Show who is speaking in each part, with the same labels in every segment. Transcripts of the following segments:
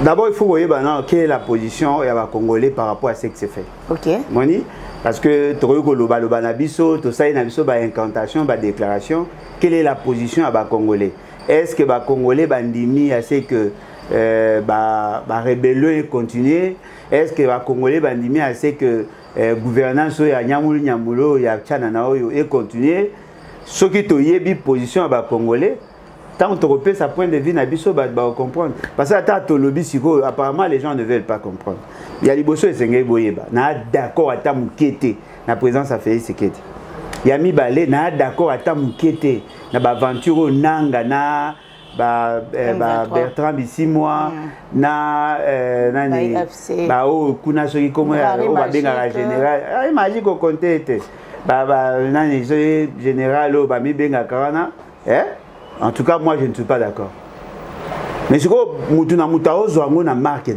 Speaker 1: D'abord, il faut voir quelle est la position des Congolais par rapport à ce qui s'est fait.
Speaker 2: Ok.
Speaker 1: Moni, parce que tu as nabiso, tu as une incantation, une déclaration. Quelle est la position des Congolais? Est-ce que les Congolais bandimi à ce que la rébellion continue? Est-ce que les Congolais bandimi à ce que gouvernance ya Nyamulu Nyamulo ya Tchanana et continue? Ce qui est la position des Congolais. Tant que tu repères sa point de vue, tu vas comprendre. Parce que lobby, apparemment, les gens ne veulent pas comprendre. Il y a des choses qui sont d'accord à ta moukété, la présence à Félix Sekedi. Il y a mis balé, d'accord à ta moukété, na aventure nanga, na Bertrand Bissimois, na kuna soki comme au benga général. Imagine qu'on comptait général au bami benga karana, En tout cas, moi, je ne suis pas d'accord. Mais ce que Moutuna Moutao Zouango n'a marqué,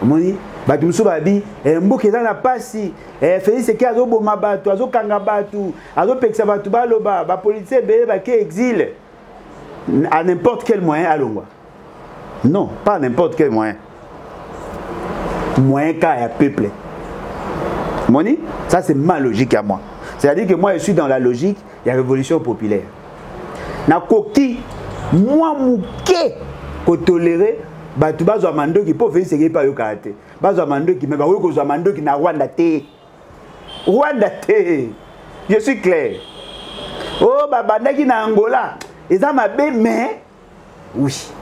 Speaker 1: Moni, Batumso Babi, Mbokeda n'a pas si, Félix Sekedi a zobo mabatu, a zo kangabatu, a zo pexabatu baloba, ba police bébé ba qui exile à n'importe quel moyen à Longwa. Non, pas n'importe quel moyen. Moyen qu'a un peuple. Moni, ça c'est ma logique à moi. C'est-à-dire que moi je suis dans la logique, il y a révolution populaire. Na koki moi mouké ko tolérer batu bazwa mando ki po Félix Sekedi pa yo karaté bazwa mando ki me ba ko zwa mando ki na Rwanda te je suis clair. Oh baba ki na Angola eza mabe mais oui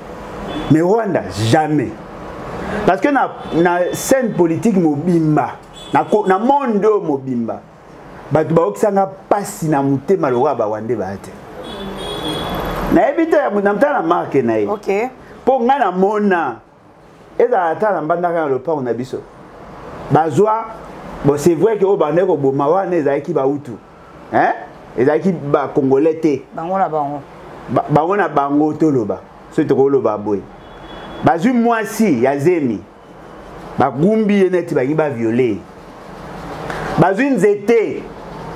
Speaker 1: mais Rwanda jamais parce que na scène politique mobimba na monde mobimba batu ba okisanga pasi na mutema loka ba wande ba te na ebite ya munamta na marque na ye.
Speaker 2: OK.
Speaker 1: Po ngana mona eza ata na bandaka le pa on a biso. Bazwa bon c'est vrai que o bande ko boma wana ezaki ba utu. Hein? Ezaki ba congolais te.
Speaker 2: Bango na bango.
Speaker 1: Bango na bango toloba. So to loba boy. Bazwi mwasi ya zemi. Ba gumbi eneti ba ngiba violer. Bazwi nzete.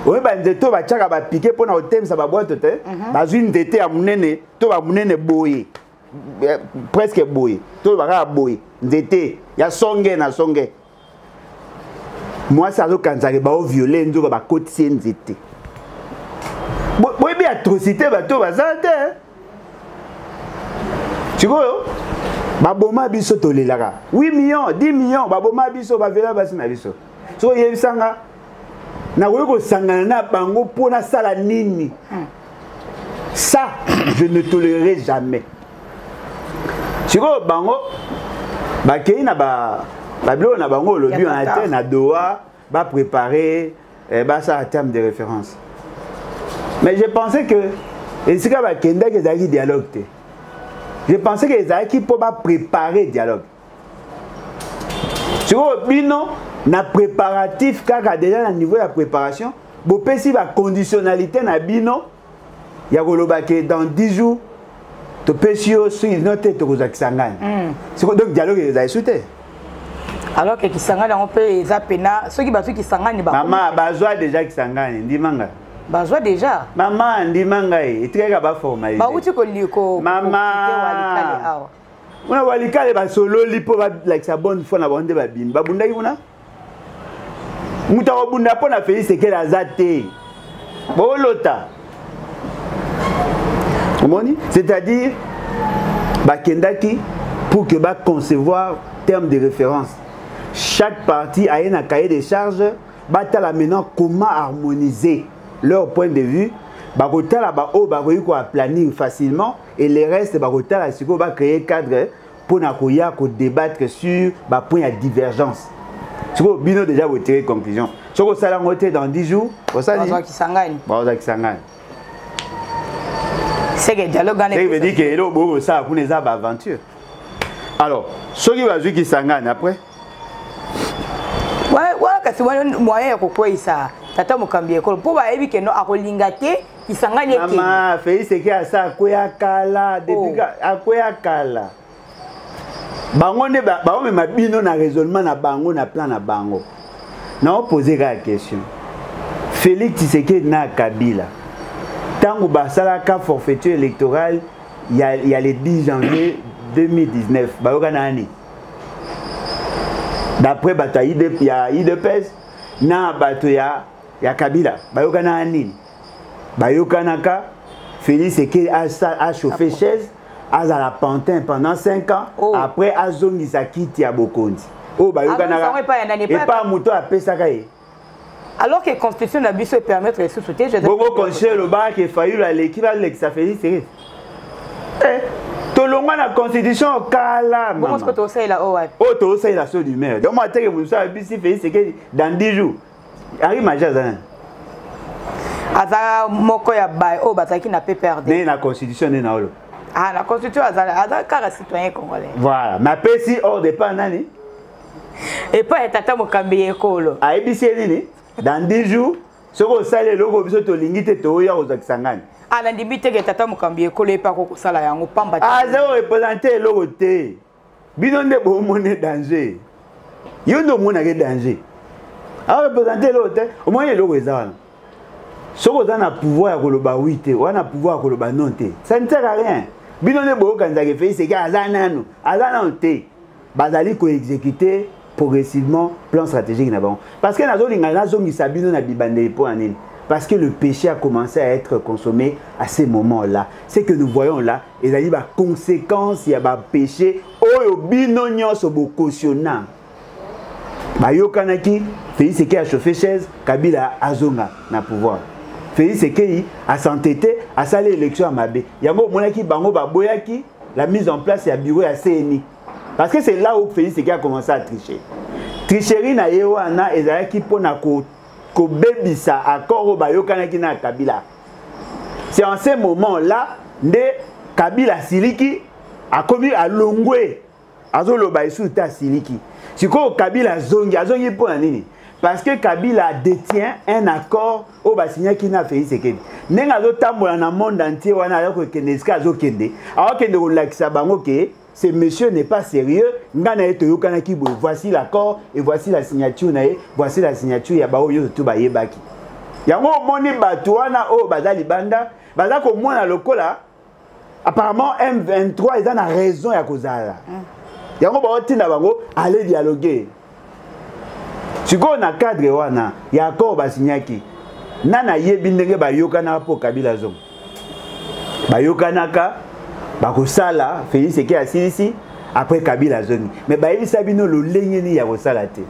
Speaker 1: Oui, bah, nzete ba tchaka ba piqué pour na hotel ça ba boîte te. Bazwi nzete ya munene, to ba munene boye. Presque boye. To ba ka boye. Nzete ya songe na songe. Moi ça zo kanzaki ba o violer nzo ba kotisi nzete. Boy bi atrocité ba to ba za te. Chikoyo ba boma biso to lelaka. 8 millions, 10 millions ba boma biso ba vela basi na biso. So yebisanga na weko sangana na bango pona sala nini. Ça je ne tolérerai jamais. Siko bango ba kei na ba bilo na bango le but en interne na Doha ba préparer ba ça en termes de référence. Mais je pensais que et c'est ba kenda que zaki dialogue te. Je pensais que zaki pour ba préparer dialogue. Siko bino na préparatif kaka déjà na niveau de préparation bo pesi ba conditionnalité na bino ya koloba ke dans 10 jours to pesio sur note to kozakisangana c'est donc dialogue les souté
Speaker 2: alors que kisangana on peut eza pena ceux qui ba kisangani ba
Speaker 1: maman bazwa déjà kisangani ndimanga
Speaker 2: bazwa déjà
Speaker 1: maman ndimanga etikaka ba formalité
Speaker 2: ba uti ko liko
Speaker 1: maman on a walikale ba solo lipo ba like sa bonne fois na bonde ba bin ba bunda kuna muta wa bunda pona Félix Sekedi azate bolota c'est-à-dire bakendaki pour que ba concevoir terme de référence chaque partie a un cahier de charges batala maintenant comment harmoniser leur point de vue bakotala ba o bakoyi ko planning facilement et les restes bakotala siko ba créer cadre pour na koya ko débattre sur ba point de divergence. Siko bino déjà vous tirer conclusion. Siko sala ngote dans 10 jours, ça dit bazwa kisangani.
Speaker 2: C'est que dialogue en
Speaker 1: veut dire que hello bo ça pour les aventure. Alors, ceux qui va jouer kisangani après
Speaker 2: ouais kasi wana moyen ko koisa tata mukambie ko po ba ebi keno akolinga te kisangani eke
Speaker 1: mama Félix Sekedi asa koya kala depuis akoya kala bango ne ba me mabino na raisonnement na bango na plan na bango na poser la question Félix Tshisekedi na Kabila tango basala ka forfaiture électorale il y a le 10 janvier 2019 bayoka nani d'après bato ya IDPS na bato ya Kabila bayokana nini bayokanaka Félix Tshisekedi a chauffé chaise à la Pantin pendant 5 ans après azongisa kiti ya Bokondi bayokanaka et pas moto a pesaka ye.
Speaker 2: Alors que la constitution n'a pas permettre de sous-souter, je
Speaker 1: Bobo conseiller le bar qui failli l'équipe avec sa Félix Tshisekedi. Tout le monde a la constitution au kala.
Speaker 2: Comment est-ce que tu as ça là? Oh,
Speaker 1: tu as ça là sur du maire. Donc moi je vous savez si Félix Tshisekedi dans 10 jours. Arrive majazana.
Speaker 2: Aza moko ya bay o bataki na pe perdre.
Speaker 1: Mais la constitution n'est pas là.
Speaker 2: Ah, la constitution aza car citoyen congolais.
Speaker 1: Voilà, mais après si hors dépend nani.
Speaker 2: Et pas tata mokambi ekolo.
Speaker 1: A ebisi nini? Dans 10 jours, ce que ça les logo biso to lingite to ya ozakisangani.
Speaker 2: Ah, na ndibite ke tata mokambi ekolo e pa ko sala yango pamba.
Speaker 1: Ah, ça représenter logo te. Bino nde bo mone danger. Yo ndo mona ke danger. A représenter logo te, au moins le logo ezana. Ce que ça na pouvoir ya koloba oui te, wana pouvoir ya koloba non te. Ça ne sert à rien. Bino nde bo kanza ke fait c'est que azana te. Bazali ko exécuter progressivement plan stratégique là-bas. Parce que parce que le péché a commencé à être consommé à ces moments-là. C'est que nous voyons là, il y a des conséquences, il y a des péchés, oh binonyo sobo cautionnant. Bayo kanaki, Félix Tshisekedi a chauffé chaise, Kabila azonga na pouvoir. Félix Tshisekedi a s'entêté à saler l'élection à Mabé. Yango monaki bango baboyaki la mise en place ya bureau à CNI. Parce que c'est là où Félix Tshisekedi a commencé à tricher. Tricherie na yewana ezalaki pona ko bebisa accord au bayokanaki na Kabila. C'est en ce moment-là nde Kabila siliki a commis à Longwe azoloba isuta siliki. Siko Kabila zongi pona nini? Parce que Kabila détient un accord au basignaki na Félix Tshisekedi. Nenga zo tambola na monde entier wana ayoko kende ska zo kende. Alors kende ko lakisa bango ke ce monsieur n'est pas sérieux. Voici l'accord et voici la signature. Voici la signature. Ya bao yo tout ba yebaki. Yango moni batuana o bazali banda. Bazako mona lokola. Apparemment M23 ils ont raison ya kozala. Yango ba otinda bango aller dialoguer. Siko na cadre wana ya accord ba signaki. Nana yebi ndenge ba yokana po Kabila zong. Ba yokanaka bakosala Félix Tshisekedi asilisi après Kabila zoni mais bayebisa bino lolengeni ya kosala te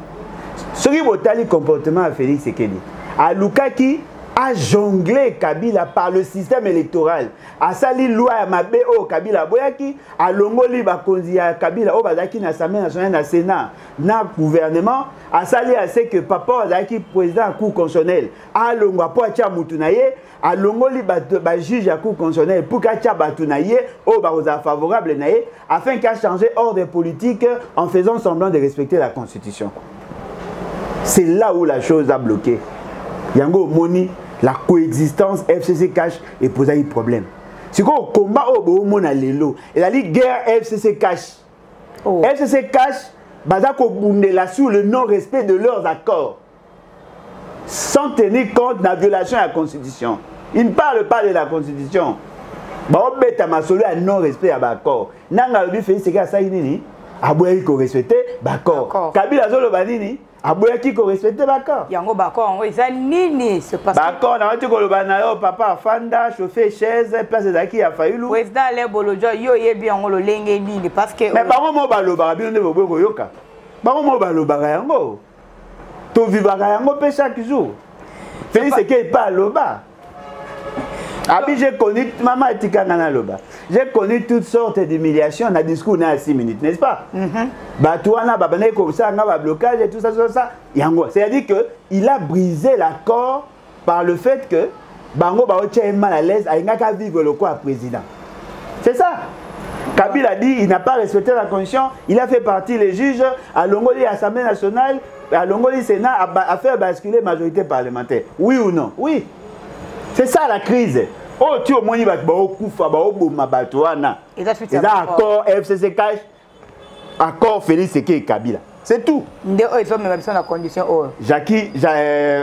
Speaker 1: soki botali comportement ya Félix Tshisekedi alukaki a jonglé Kabila par le système électoral asali loi ya mabe o Kabila boyaki alongoli bakonzi ya Kabila o bazaki na Assemblée nationale na Sénat na gouvernement asali assez que papa azaki président cour constitutionnelle alongwa po atia mutu na ye alongoli ba juge ya cour constitutionnelle pour qu'atia batu na ye o baroza favorable na ye afin qu'a changer ordre politique en faisant semblant de respecter la constitution. C'est là où la chose a bloqué. Yango moni la coexistence FCC cash et pose un problème. C'est quoi le combat au mona lelo et la guerre FCC cash. FCC cash bazako bundela sur le non-respect de leurs accords sans tenir compte de la violation de la constitution. Ils ne parlent pas de la constitution. Bah on bête à ma solo à non-respect à l'accord. Nanga lui fait c'est que ça nini aboye ko respecter d'accord. Kabila zolo banini aboye ki ko respecter d'accord.
Speaker 2: Yango d'accord on ça nini se passe.
Speaker 1: D'accord na tu ko lo banayo papa fanda chauffer chaise place zaki ya fayulu.
Speaker 2: Président le bolojo yo yebi yango lo lenge nini parce que
Speaker 1: mais bango mo baloba bino ne bobo ko yoka. Bango mo baloba yango. To vivaka yango pe chaque jour. Félix Tshisekedi pas loba. Abi j'ai connu maman etikanga loba. J'ai connu toutes sortes d'humiliations dans discours na 6 minutes, n'est-ce pas? Batouana babane comme ça nga blocage et tout ça. Yango, c'est-à-dire que il a brisé l'accord par le fait que bango ba otia mal à l'aise a ngaka vivre le quoi président. C'est ça. Kabila a dit il n'a pas respecté la constitution, il a fait partie les juges à Longoli Assemblée nationale, à Longoli Sénat a fait basculer majorité parlementaire. Oui ou non? Oui. C'est ça la crise. Oh, tu au moins il va kufa ba oboma batwana. Et accord FCC cash, accord Félix Tshisekedi Kabila. C'est tout.
Speaker 2: Ndé ils ont même la condition oh.
Speaker 1: Jackie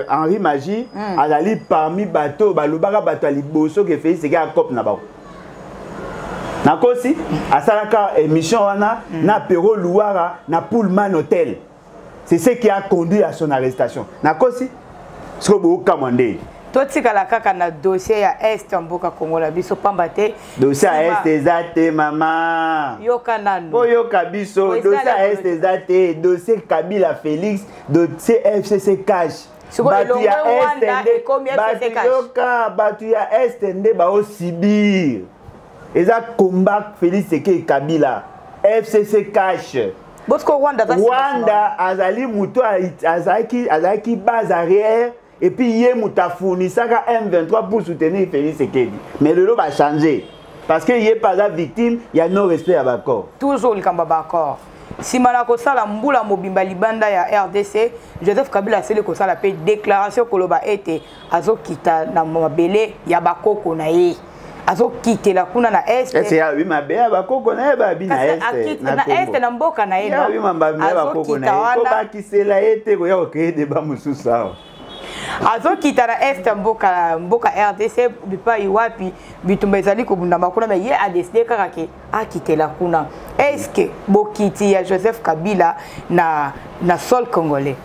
Speaker 1: Henri Magie azali parmi bateau balobaka bato liboso que Félix Tshisekedi accord na ba. Nakosi asalaka émission wana na Pero Louara na Pullman Hotel. C'est ce qui a conduit à son arrestation. Nakosi, ce que vous commandez.
Speaker 2: Toi, tu sais que na dossier à Est en Boka Congo, la biso pambate.
Speaker 1: Dossier à Est ezate, maman.
Speaker 2: Yoka nanu.
Speaker 1: Oh yoka biso. Dossier à Est ezate. Dossier Kabila Félix. Dossier FCC Cash. Batu ya Est ba o Sibir. Eza combat Félix Seke Kabila. FCC Cash. Rwanda azali muto azaki base arrière et puis yé muta fournissaka M23 pour soutenir Félix Sekedi. Mais le lot va changer parce que yé pas la victime, il y a non respect à l'accord.
Speaker 2: Toujours le kamba d'accord. Si malako sala mbula mobimba libanda ya RDC, Joseph Kabila sele ko sala pe déclaration koloba ete azokita na mabele ya bakoko na ye. Azo quitter la kuna na Est.
Speaker 1: Est ya oui ma bea bakoko na ba bi na Est.
Speaker 2: Na Est na mboka na ye.
Speaker 1: Ya oui ma bea bakoko na ye. Ko ba kisela ete ko ya ko créer débat mususa.
Speaker 2: Azo quitter na Est mboka RDC bipa iwapi bitumba ezali ko bunda makuna mais ye a décidé kaka ke a quitter la kuna. Est-ce que bokiti ya Joseph Kabila na sol congolais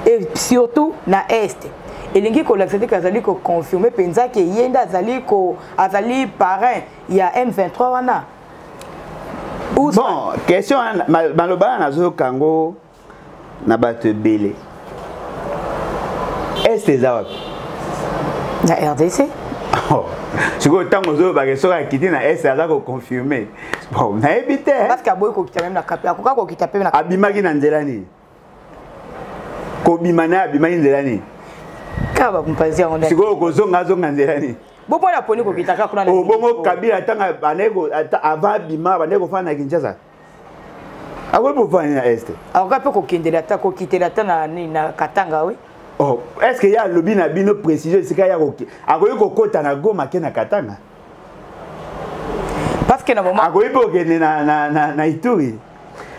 Speaker 2: et surtout na Est. Elingi ko l'accepter kazali ko confirmer penza ke yenda azali parrain ya M23 wana.
Speaker 1: Bon, question maloba na zo kango na bato belé. Est ezawap
Speaker 2: na RDC.
Speaker 1: Oh, si ko tango zo ba question a quitter na Est aza ko confirmer. Bon, na ebité.
Speaker 2: Parce que boy ko kita même na kapia ko kita pe na
Speaker 1: abimaki na nzelani. Ko bimana abimaki nzelani.
Speaker 2: Kaba mpazia on.
Speaker 1: Siko ko zonga nzelani.
Speaker 2: Bopo na poni ko kitaka kuna na.
Speaker 1: Bongo Kabila tanga baneko avant bima baneko fana Kinshasa. Ako po fana na Est.
Speaker 2: Ako pe ko kindela ta ko kitela ta na Katanga oui.
Speaker 1: Oh, est-ce qu'il y a lobby na bino précision c'est qu'il y a ako ko kota na Goma ke na Katanga.
Speaker 2: Parce que na moment
Speaker 1: ako po ke na Ituri.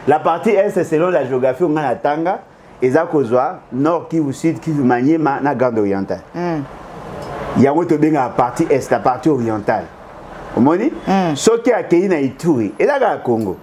Speaker 1: La partie Est selon la géographie on a Tanga. Eza kozwa nord Kivu sud Kivu Maniema na Grande Orientale. Yango to benga partie est la partie orientale. Omoni? Soki akei na Ituri, eza ka Congo.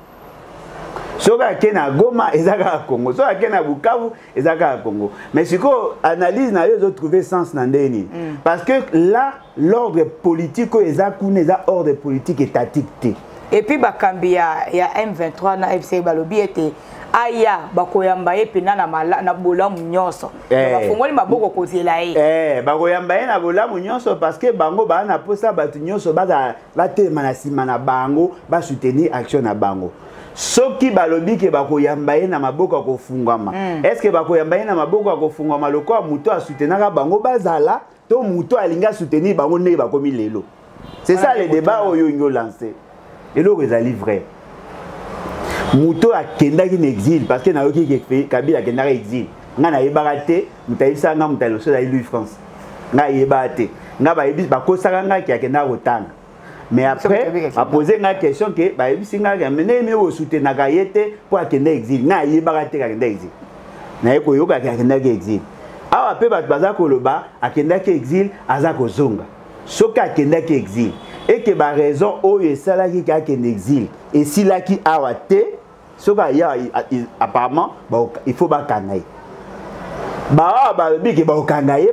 Speaker 1: Soki akei na Goma, eza ka Congo. Soki akei na Bukavu, eza ka Congo. Mais siko analyse na yo zo trouver sens na ndeni. Parce que là l'ordre politique eza kuna eza ordre politique étatique te.
Speaker 2: Et puis bakambi ya M23 na FC balobi ete aya bakoyamba ye pena na bolamu nyonso bafongoli maboko kozela ye
Speaker 1: bakoyamba ye na bolamu nyonso parce que bango ba na posa batu nyonso batema na sima na bango ba soutenir action na bango soki balobi ke bakoyamba ye na maboko kofungwama est-ce que bakoyamba ye na maboko kofungwama lokwa muto a soutenaka bango bazala to muto alinga soutenir bango ne bakomi lelo c'est ça le débat oyo ngo lancé et le ezali vrai. Muto a kendaki en exil parce que na yoki ke Kabila kendaki exil. Nga na yebarate, mutaisa nga mutaloso da Louis France. Nga yebate. Nga ba yebis ba kosaka nga ki akenda kotanga. Mais après, a posé nga question que ba yebis nga mene me o soutenaka yete pour akenda exil. Nga yebarate ka kenda exil. Na yeko yoka ki akenda exil. Awa pe ba baza koloba akendaki exil azako zonga. Soka akendaki exil. Et que ba raison oyo esalaki ki akenda exil. Et si là qui a été, apparemment, il faut pas kangaye.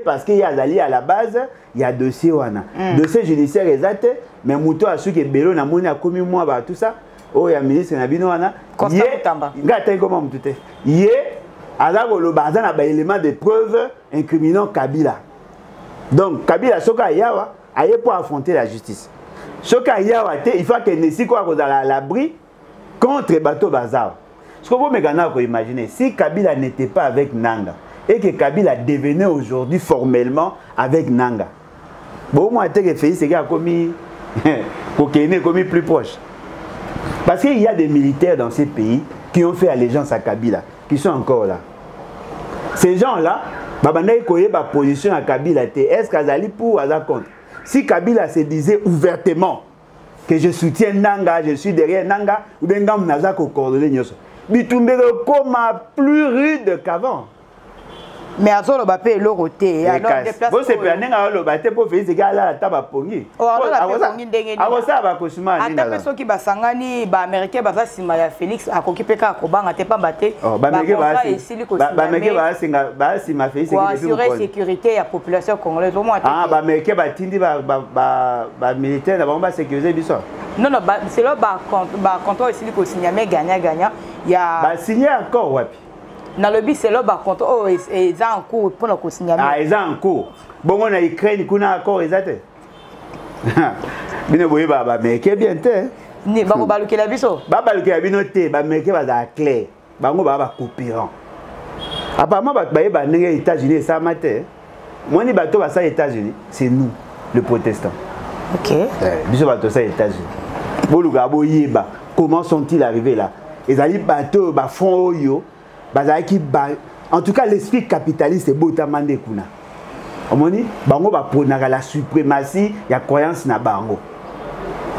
Speaker 1: Parce qu'il y a à la base, il y a dossier wana. Dossier judiciaire exact, mais mouto a su que Bello na moni a commis moi tout ça. Oh, il y a ministre Nabino wana.
Speaker 2: Constant Tamba.
Speaker 1: Gata comment mutute. Yé azako lo bazan na ba élément de preuve incriminant Kabila. Donc Kabila soka yawa aye pour affronter la justice. Soka yawa il faut que Nessi quoi à l'abri contre Bato Bazar. Ce que vous me imaginez, si Kabila n'était pas avec Nanga et que Kabila devenait aujourd'hui formellement avec Nanga, bon, moi, je fait ce qu'il a commis plus proche. Parce qu'il y a des militaires dans ces pays qui ont fait allégeance à Kabila, qui sont encore là. Ces gens-là, ba position à Kabila, est-ce qu'Azali pour ou Azali contre? Si Kabila se disait ouvertement que je soutiens Nanga, je suis derrière Nanga, ou bien Nanga Nazako coordonné Nyoso. Bitumbero comme plus rude qu'avant.
Speaker 2: mais azolo ba pe loroté alors déplace
Speaker 1: vous c'est pas nenga lo ba te po Félix Sekei ala taba pongi ako ça ba kosuma
Speaker 2: ni ata peso ki basangani ba américain baza sima ya Félix akoki pe ka ko banga te pamba te
Speaker 1: ba meke ba singa ba sima Félix Sekei
Speaker 2: assurer sécurité ya population congolaise au moins
Speaker 1: ba meke ba tindi ba militaire na ba sécuriser biso
Speaker 2: non c'est là ba contrôle ici ko signer mais gagnant ya
Speaker 1: ba signer encore wapi
Speaker 2: na lobby c'est là ba contrôle et ça en cours pour le signer
Speaker 1: ça en cours bon on a Ukraine kuna accord exact bino boye ba meke bien te
Speaker 2: ni ba ko balukela biso
Speaker 1: ba balukela bino te ba meke ba za clair bango ba coopérant apparemment ba ba ndenge États-Unis ça matin moi ni bateau ba ça États-Unis c'est nous les protestants.
Speaker 2: OK
Speaker 1: biso bateau ça États-Unis boluga boyeba comment sont-ils arrivés là ils allaient bateau ba fond oyo bazaki ba en tout cas l'esprit capitaliste est botamande kuna omoni bango ba pronaka la suprématie ya croyance na bango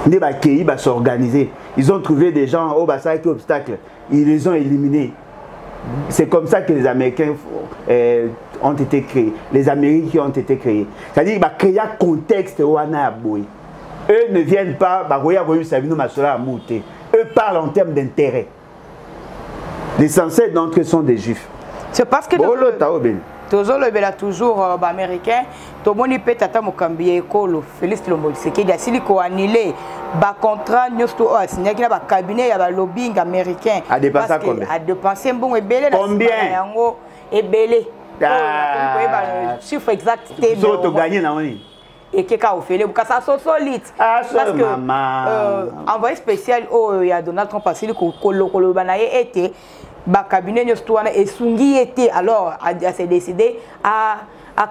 Speaker 1: ne ba kei ba s'organiser ils ont trouvé des gens au ba ça qui obstacle ils les ont éliminés. C'est comme ça que les Américains ont été créés, les Américains ont été créés. C'est-à-dire qu'ils ont créé un contexte où on a boy. Eux ne viennent pas, eux parlent en termes d'intérêt. Les ancêtres d'entre eux sont des juifs.
Speaker 2: C'est parce que toujours américain, tout le monde peut être Mokambi école Félix Tshisekedi qui a signé annulé ba contrat nous tout a signé qui ba cabinet ya ba lobbying américain
Speaker 1: a dépensé combien
Speaker 2: a dépensé bon ebele
Speaker 1: combien
Speaker 2: yango ebele chiffre exact
Speaker 1: so to gagner na oni
Speaker 2: et que ka ofele bu ça so solide
Speaker 1: parce que
Speaker 2: envoyé spécial au ya Donald Trump asili ko kolokolo banaye été ba cabinet nous tout et sungi était alors a s'est décidé à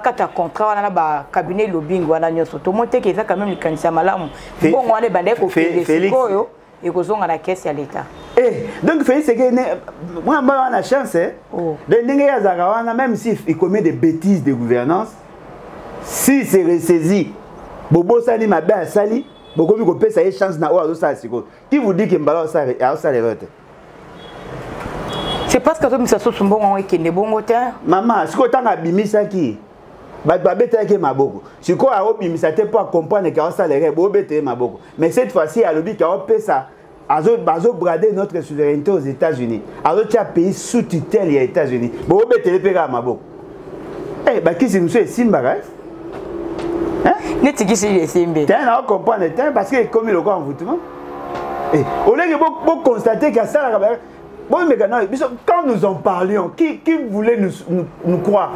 Speaker 2: kata contrat wana ba cabinet lobbying wana nyoso to monte ke ça quand même likanisa malamu bon wana bande ko Félix koyo et ko zonga na caisse ya l'état
Speaker 1: donc Félix Sekei moi on a chance de ndenge ya zaka wana même si il commet des bêtises de gouvernance si c'est ressaisi bobo sali mabe asali bokomi ko pesa une chance na o azo sa siko qui vous dit que mbala ça ça les rote.
Speaker 2: C'est parce que tout ça sont bon et que ne bon hauteur
Speaker 1: maman ce que tanga bimisa ki ba beta ke maboko siko a obimisa te pour comprendre que ça les bo beta maboko mais cette fois-ci a lobi ka pesa azo brader notre souveraineté aux États-Unis azo tia pays sous tutelle des États-Unis bo beta le pega maboko ba ki si monsieur simba hein
Speaker 2: neti ki si simbe
Speaker 1: t'as na comprendre parce que comme le grand envoûtement au lieu de constater que ça la bon, mais quand nous en parlions, qui voulait nous croire?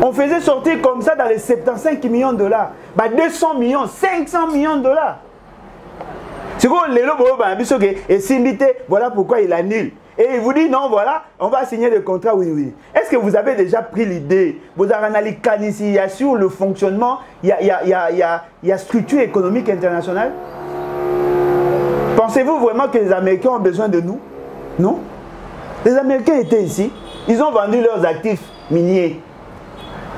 Speaker 1: On faisait sortir comme ça dans les 75 millions de dollars, 200 millions, 500 millions de dollars. C'est quoi les lobos et s'imiter, voilà pourquoi il annule. Et il vous dit non, voilà, on va signer le contrat, oui. Est-ce que vous avez déjà pris l'idée? Vous avez analysé sur le fonctionnement, il y a structure économique internationale? Pensez-vous vraiment que les Américains ont besoin de nous? Non. Les Américains étaient ici. Ils ont vendu leurs actifs miniers.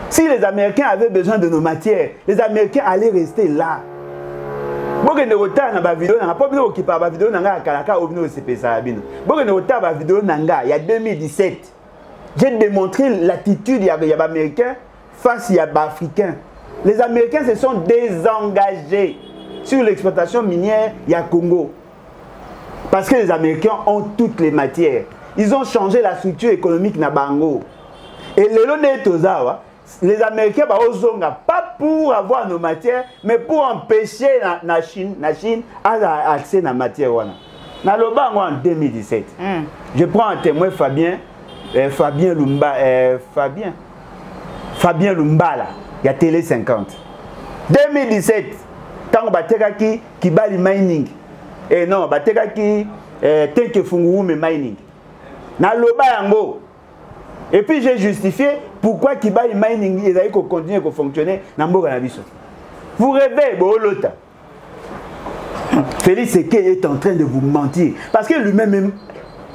Speaker 1: Si les Américains avaient besoin de nos matières, les Américains allaient rester là. Il y a 2017, j'ai démontré l'attitude des Américains face aux Africains. Les Américains se sont désengagés sur l'exploitation minière du Congo. Parce que les Américains ont toutes les matières. Ils ont changé la structure économique na bango. Et les Américains pas pour avoir nos matières, mais pour empêcher la Chine à accès à la matière. Dans le bango en 2017, je prends un témoin Fabien Lumbala, il y a Télé 50. 2017, tant que Kibali Mining. Et non, bateka ki tenke fungurume mining. Na loba yango. Et puis j'ai justifié pourquoi Kibali Mining il a continuer à fonctionner dans mboka na biso. Vous rêvez bolota. Félix Sekei est en train de vous mentir parce que lui-même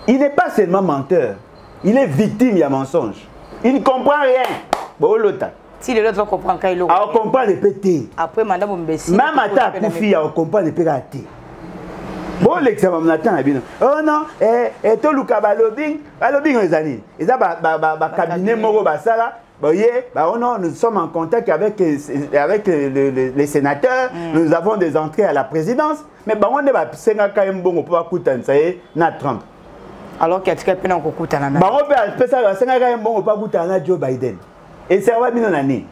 Speaker 1: il n'est pas seulement menteur, il est victime de mensonge. Il ne comprend rien. Bolota.
Speaker 2: Si les autres comprennent quand il
Speaker 1: a comprend le pété.
Speaker 2: Après madame Mbessi.
Speaker 1: Même à ta koufi a comprend le pété. Bon, l'examen matin, oh non, tout le cabalobing, ils ont cabinet moro basala. Nous sommes en contact avec les sénateurs, nous avons des entrées à la présidence, mais on est pas quand même bon pour écouter ça na Trump.
Speaker 2: Alors qu'il y a quelqu'un qui écoute à la main.
Speaker 1: On peut ça quand même bon pour écouter à Joe Biden. Et ça va bien année.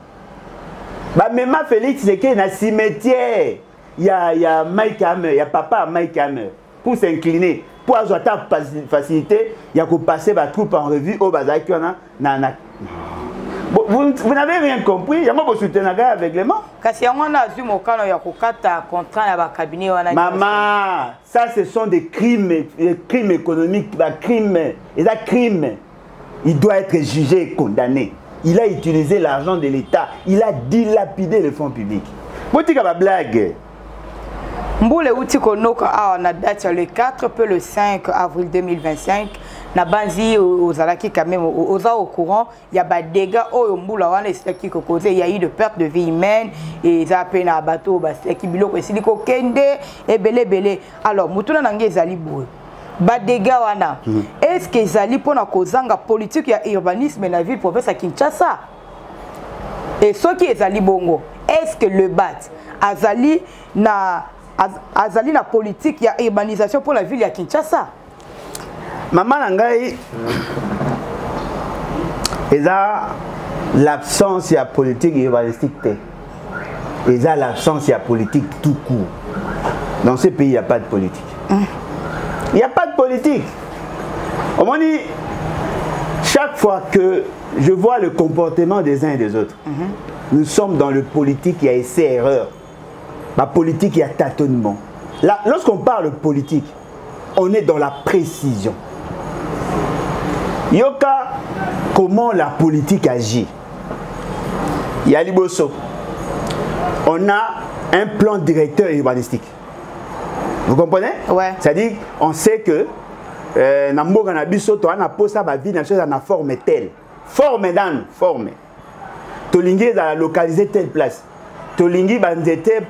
Speaker 1: Même Félix c'est qu'il y a cimetière, il y a Mike Hammer, il y a papa Mike Hammer pour s'incliner, pour avoir ta facilité, il y a qu'on passer la troupe en revue au bazar qui vous n'avez rien compris, il y a pas de soutien avec les mains. Maman, ça ce sont des crimes économiques, des crimes. Il doit être jugé et condamné. Il a utilisé l'argent de l'État, il a dilapidé les fonds publics. Vous dites que blague.
Speaker 2: Mboule outi konoka a na date le 4 puis le 5 avril 2025. Na banzi aux alaki quand même aux au courant il y a des dégâts au mbula wana qui causé il y a eu de perte de vie humaine et ça peine à bateau bas qui biloko siliko kende et belé alors mutuna nange ezali boy ba dégâts wana est-ce que ezali pona kozanga politique ya urbanisme na ville province à Kinshasa et ce qui ezali bongo est-ce que le BAT azali na politique ya urbanisation pour la ville ya Kinshasa?
Speaker 1: Maman Nangai, il y a l'absence de politique urbanistique. Il y a l'absence de politique tout court. Dans ce pays, il n'y a pas de politique. Il n'y a pas de politique. On m'a dit, chaque fois que je vois le comportement des uns et des autres, nous sommes dans le politique, il y a essai-erreur. La politique, il y a tâtonnement. Lorsqu'on parle de politique, on est dans la précision. Yoka, comment la politique agit? Yaliboso, on a un plan directeur urbanistique. Vous comprenez?
Speaker 2: Ouais.
Speaker 1: C'est-à-dire, on sait que Nambo Ganabiso, tu as un poste à la vie, dans la forme telle. Forme dans forme. Tolingi a localisé telle place. Tolingi banzete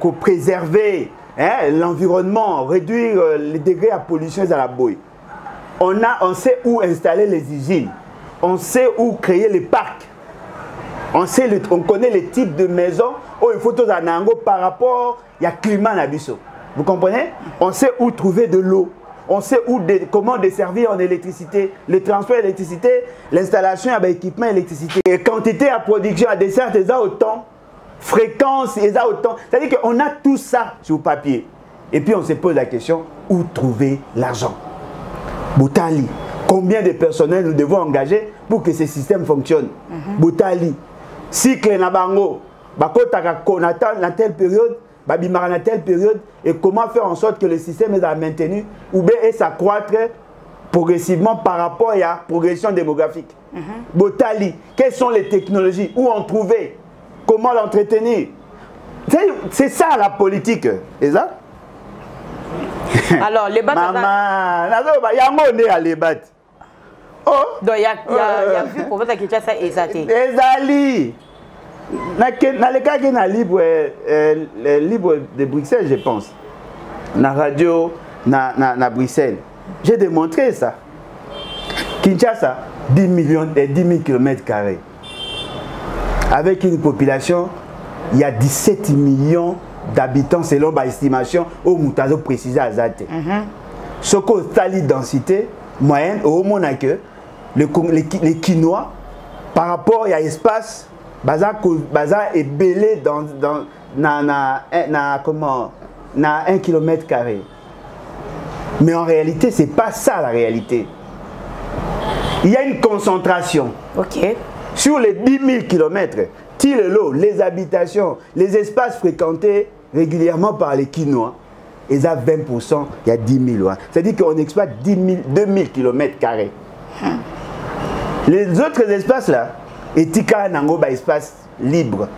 Speaker 1: pour préserver l'environnement, réduire les degrés de pollution à la bouille. On sait où installer les usines. On sait où créer les parcs. On connaît les types de maisons où il faut tout anango par rapport au climat nabiso. Vous comprenez? On sait où trouver de l'eau. On sait comment desservir en électricité, le transfert d'électricité, l'installation d'équipements électricité. Et quantité à production à dessert, ils ont autant. Fréquence, ils ont autant. C'est-à-dire qu'on a tout ça sur papier. Et puis on se pose la question, où trouver l'argent? Boutali, combien de personnel nous devons engager pour que ce système fonctionne? Boutali, cycle Nabango, Bakotaka Konata dans telle période, Babimara dans telle période, et comment faire en sorte que le système est maintenu ou bien s'accroître progressivement par rapport à la progression démographique. Boutali, quelles sont les technologies? Où en trouver? Comment l'entretenir? C'est ça la politique. Et ça?
Speaker 2: Alors, les bats.
Speaker 1: Maman, il y a un monde à les battre. Oh!
Speaker 2: Donc, il y a vu pour votre question, ça exaté.
Speaker 1: Ezali! Dans le cas qui est libre de Bruxelles, je pense. Na radio, na Bruxelles. J'ai démontré ça. Kinshasa, 10 000 km². Avec une population, il y a 17 millions d'habitants selon ma estimation au Moutazo précisé à Zate. Ce qu'on tali densité moyenne au monde que les Quinois par rapport à l'espace bazar est belé dans 1 km². Mais en réalité, c'est pas ça la réalité. Il y a une concentration.
Speaker 2: OK.
Speaker 1: Sur les 10 000 km, les habitations, les espaces fréquentés régulièrement par les Quinois, ils ont 20%, il y a 10 000. C'est-à-dire qu'on exploite 2 000 km². Les autres espaces là, et Tika Nango, espace libre.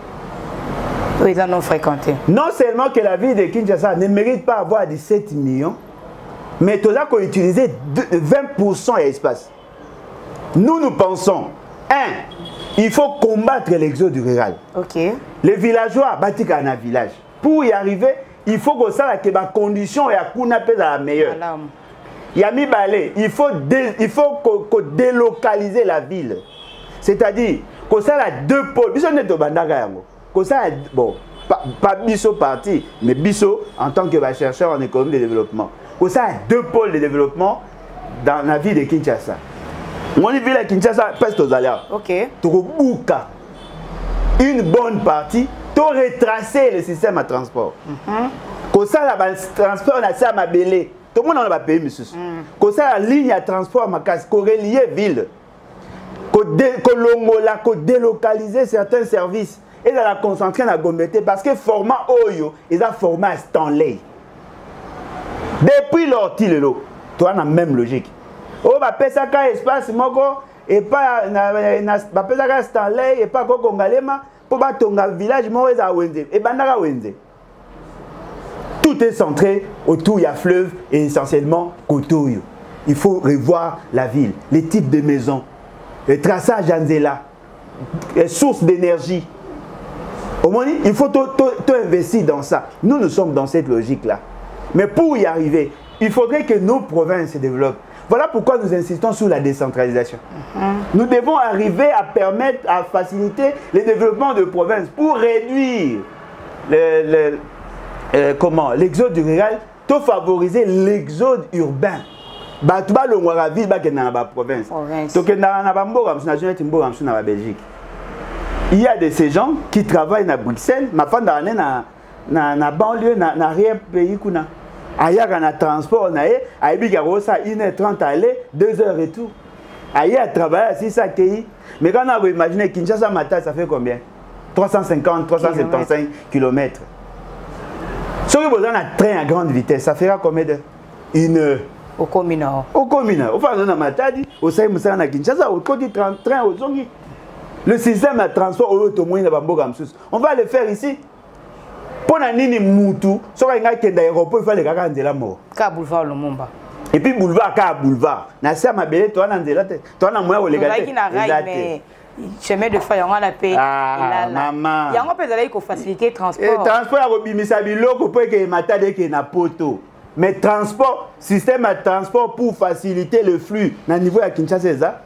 Speaker 2: Ils en ont fréquenté.
Speaker 1: Non seulement que la ville de Kinshasa ne mérite pas avoir 17 millions, mais tout ça qu'on utilise 20% d'espace. Nous pensons, il faut combattre l'exode rural.
Speaker 2: OK.
Speaker 1: Les villageois bâtissent un village. Pour y arriver, il faut que ça que ma condition et à kuna pe la meilleure. Yami balé, il faut délocaliser la ville. C'est-à-dire que ça a deux pôles. Biso ne to bandaka yango. Que ça bon, pas biso parti, mais biso en tant que chercheur en économie de développement. Que ça a deux pôles de développement dans la ville de Kinshasa. Mon ville à Kinshasa presque aux aléas.
Speaker 2: OK.
Speaker 1: Tokobuka une bonne partie, to retracer le système à transport. Que ça la transport na ça ma belé. Tout le monde n'a pas payé, monsieur. Que ça la ligne à transport ma casse, qu'on relie ville. Que délocaliser certains services et dans la concentrer dans la Gombete parce que format Oyo et un format Stanley. Depuis l'ortilelo, tu as la même logique. Oh, bah, pesaka espace moko et pas bah, pesaka Stanley et pas Kokongalema pour battre ton village mo eza Wenze et bandaka Wenze. Tout est centré autour, il y a fleuve et essentiellement Kotoyo. Il faut revoir la ville, les types de maisons, le traçage Anzela, les sources d'énergie. Au moins, il faut tout investir dans ça. Nous sommes dans cette logique-là. Mais pour y arriver, il faudrait que nos provinces se développent. Voilà pourquoi nous insistons sur la décentralisation. Nous devons arriver à permettre, à faciliter le développement de provinces pour réduire l'exode du rural, pour favoriser l'exode urbain. Il y a de ces gens qui travaillent à Bruxelles, ma femme d'année na banlieue, na rien pays kuna. Ailleurs on a transport, na e, aibi garosa 1h30 aller, 2h retour. Ailleurs travailler si ça accueilli. Mais quand on a imaginé Kinshasa Mata, ça fait combien? 350, 375 km. Si vous avez un train à grande vitesse, ça fera combien d'heures? 1 heure.
Speaker 2: Au communal.
Speaker 1: Au communal. Au Fazona Matadi, au Saïmoussa na Kinshasa, au côté train au Zongi. Le système de transport au Tomoï na Bamboga Msus. On va le faire ici. Pour la nini Moutou, sur un gars qui est aéroport, il faut les gars de la mort.
Speaker 2: Ka boulevard Lumumba.
Speaker 1: Et puis boulevard, ka boulevard. Na sia ma belle, toi na nzela, toi na moya les gars.
Speaker 2: Mais chemin de fer, on la paix.
Speaker 1: Ah, maman.
Speaker 2: Il y a un peu d'aller pour faciliter le transport.
Speaker 1: Et transport à Robimisa Biloko pour que matade que na poto. Mais transport, système de transport pour faciliter le flux. Na niveau à Kinshasa,